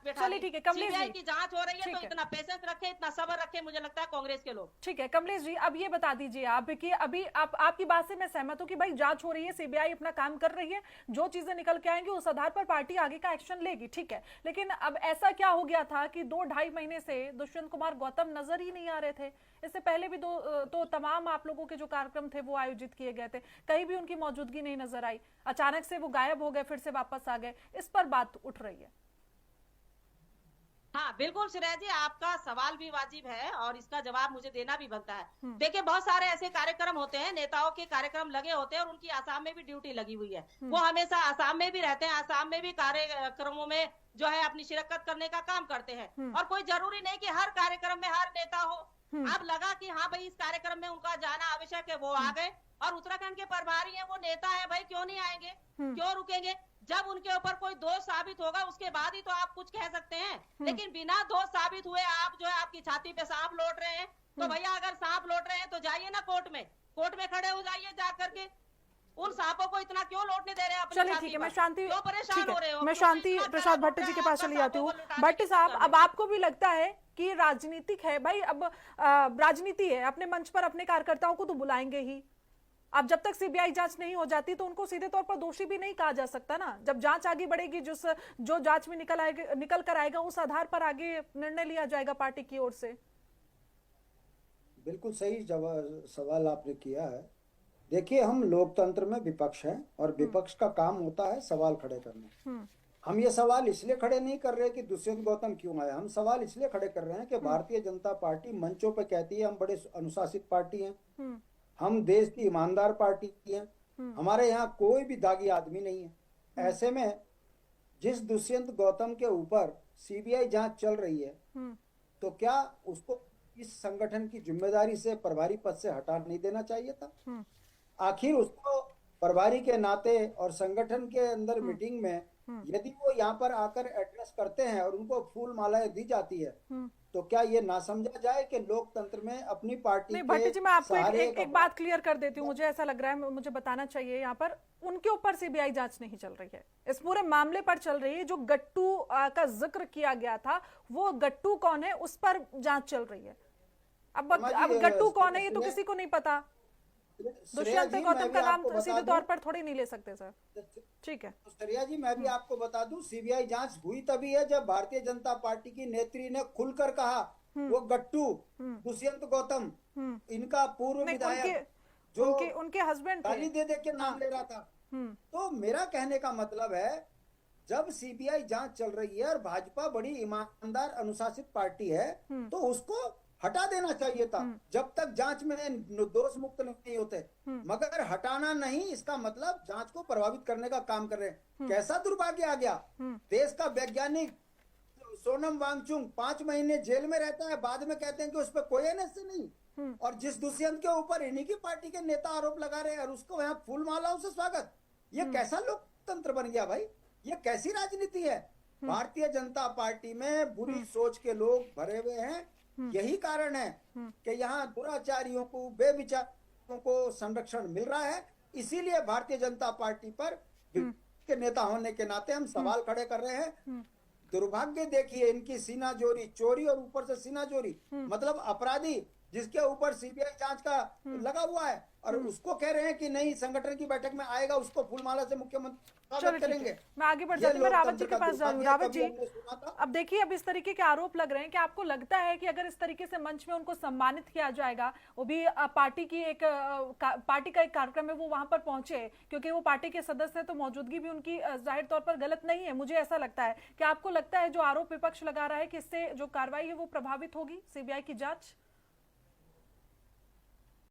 बैठा चलिए दी। ठीक है कमलेश सीबीआई जी, की जांच हो रही है तो ठीक है, इतना पेशेंस रखे, इतना सब्र रखे, मुझे लगता है कांग्रेस के लोग। ठीक है कमलेश जी, अब ये बता दीजिए आप कि अभी आपकी बात से मैं सहमत हूं कि भाई जांच हो रही है, सीबीआई अपना काम कर रही है, जो चीजें निकल के आएंगी उस आधार पर पार्टी आगे का एक्शन लेगी, ठीक है। लेकिन अब ऐसा क्या हो गया था कि 2-2.5 महीने से दुष्यंत कुमार गौतम नजर ही नहीं आ रहे थे। इससे पहले भी तो तमाम आप लोगों के जो कार्यक्रम थे वो आयोजित किए गए थे, कहीं भी उनकी मौजूदगी नहीं नजर आई, अचानक से वो गायब हो गए, फिर से वापस आ गए, इस पर बात उठ रही है। हाँ बिल्कुल श्रेया जी, आपका सवाल भी वाजिब है और इसका जवाब मुझे देना भी बनता है। हम्म। देखिए बहुत सारे ऐसे कार्यक्रम होते हैं, नेताओं के कार्यक्रम लगे होते हैं और उनकी आसाम में भी ड्यूटी लगी हुई है। वो हमेशा आसाम में भी रहते हैं, आसाम में भी कार्यक्रमों में जो है अपनी शिरकत करने का काम करते हैं। और कोई जरूरी नहीं कि हर कार्यक्रम में हर नेता हो। अब लगा कि हाँ भाई इस कार्यक्रम में उनका जाना आवश्यक है, वो आ गए। और उत्तराखंड के प्रभारी हैं, वो नेता है भाई, क्यों नहीं आएंगे, क्यों रुकेंगे। जब उनके ऊपर कोई दोष साबित होगा उसके बाद ही तो आप कुछ कह सकते हैं। लेकिन बिना दोष साबित हुए आप जो है आपकी छाती पे सांप लौट रहे हैं, तो भैया अगर सांप लौट रहे हैं तो जाइए ना कोर्ट में खड़े हो जाइए जा करके। उन सांपों को इतना क्यों लौटने दे रहे हैं अपनी चलिए छाती ठीक है, पर? मैं शांति, क्यों परेशान हो रहे हो? मैं क्यों शांति इतना प्रसाद दर्द भट्ट उठ जी रहा के है पास आपका चली जाती सांपों हूँ। को लुटाने भट्ट के साहब, चक्कर में? अब आपको भी लगता है कि राजनीतिक है भाई, अब राजनीति है, अपने मंच पर अपने कार्यकर्ताओं को तो बुलाएंगे ही। अब जब तक सीबीआई जांच नहीं हो जाती तो उनको सीधे तौर पर दोषी भी नहीं कहा जा सकता ना। जब जांच आगे बढ़ेगी, जो जांच में निकल कर आएगा उस आधार पर आगे निर्णय लिया जाएगा पार्टी की ओर से। बिल्कुल सही जवाब सवाल आपने किया है। देखिए, हम लोकतंत्र में विपक्ष हैं और विपक्ष का काम होता है सवाल खड़े करना। हम ये सवाल इसलिए खड़े नहीं कर रहे कि दुष्यंत गौतम क्यों आए, हम सवाल इसलिए खड़े कर रहे हैं कि भारतीय जनता पार्टी मंचों पे कहती है हम बड़े अनुशासित पार्टी हैं, हम देश की ईमानदार पार्टी हैं, हमारे यहाँ कोई भी दागी आदमी नहीं है। ऐसे में जिस दुष्यंत गौतम के ऊपर सीबीआई जांच चल रही है, तो क्या उसको इस संगठन की जिम्मेदारी से, प्रभारी पद से हटा नहीं देना चाहिए था? आखिर उसको प्रभारी के नाते और संगठन के अंदर मीटिंग में यदि वो यहाँ पर आकर एड्रेस करते हैं और उनको फूल मालाएं दी जाती है, तो क्या ये ना समझा जाए कि लोकतंत्र में अपनी पार्टी नहीं भट्टी जी, मैं आपको एक बात क्लियर कर देती हूँ। तो मुझे ऐसा लग रहा है, मुझे बताना चाहिए, यहाँ पर उनके ऊपर सीबीआई जांच नहीं चल रही है, इस पूरे मामले पर चल रही है। जो गट्टू का जिक्र किया गया था, वो गट्टू कौन है उस पर जांच चल रही है। अब गट्टू कौन है ये तो किसी को नहीं पता। दुष्यंत गौतम का नाम सीधे तौर पर थोड़ी नहीं ले सकते सर। ठीक है श्रेया जी, मैं भी आपको बता दूं, सीबीआई जांच हुई तभी है जब भारतीय जनता पार्टी की नेत्री ने खुलकर कहा वो गट्टू दुष्यंत गौतम इनका पूर्व विधायक जो उनके हस्बैंड गाली दे के नाम ले रहा था। तो मेरा कहने का मतलब है, जब सीबीआई जांच चल रही है और भाजपा बड़ी ईमानदार अनुशासित पार्टी है, तो उसको हटा देना चाहिए था जब तक जांच में दोष मुक्त नहीं होते। मगर हटाना नहीं, इसका मतलब जांच को प्रभावित करने का काम कर रहे हैं। कैसा दुर्भाग्य आ गया, देश का वैज्ञानिक सोनम वांगचुक 5 महीने जेल में रहता है, बाद में कहते हैं कि उस पर कोई एनएसए नहीं। और जिस दुष्यंत के ऊपर इन्हीं की पार्टी के नेता आरोप लगा रहे हैं और उसको यहाँ फूल मालाओं से स्वागत। ये कैसा लोकतंत्र बन गया भाई, ये कैसी राजनीति है? भारतीय जनता पार्टी में बुरी सोच के लोग भरे हुए हैं। यही कारण है कि यहाँ दुराचारियों को, बेविचारों को संरक्षण मिल रहा है। इसीलिए भारतीय जनता पार्टी पर के नेता होने के नाते हम सवाल खड़े कर रहे हैं। दुर्भाग्य देखिए, इनकी सीनाजोरी, चोरी और ऊपर से सीनाजोरी, मतलब अपराधी जिसके ऊपर सीबीआई जांच का लगा हुआ है, और उसको कह रहे हैं कि नहीं संगठन की बैठक में आएगा, उसको फूलमाला से मुख्यमंत्री स्वागत करेंगे। मैं आगे बढ़ जाती हूँ, मैं रावत जी के पास जाऊँ। रावत जी, अब देखिए, अब इस तरीके के आरोप लग रहे हैं कि आपको लगता है कि अगर इस तरीके से मंच में उनको सम्मानित किया जाएगा, वो भी पार्टी का एक कार्यक्रम है, वो वहां पर पहुंचे क्योंकि वो पार्टी के सदस्य है, तो मौजूदगी भी उनकी जाहिर तौर पर गलत नहीं है। मुझे ऐसा लगता है कि आपको लगता है जो आरोप विपक्ष लगा रहा है कि इससे जो कार्रवाई है वो प्रभावित होगी, सीबीआई की जांच?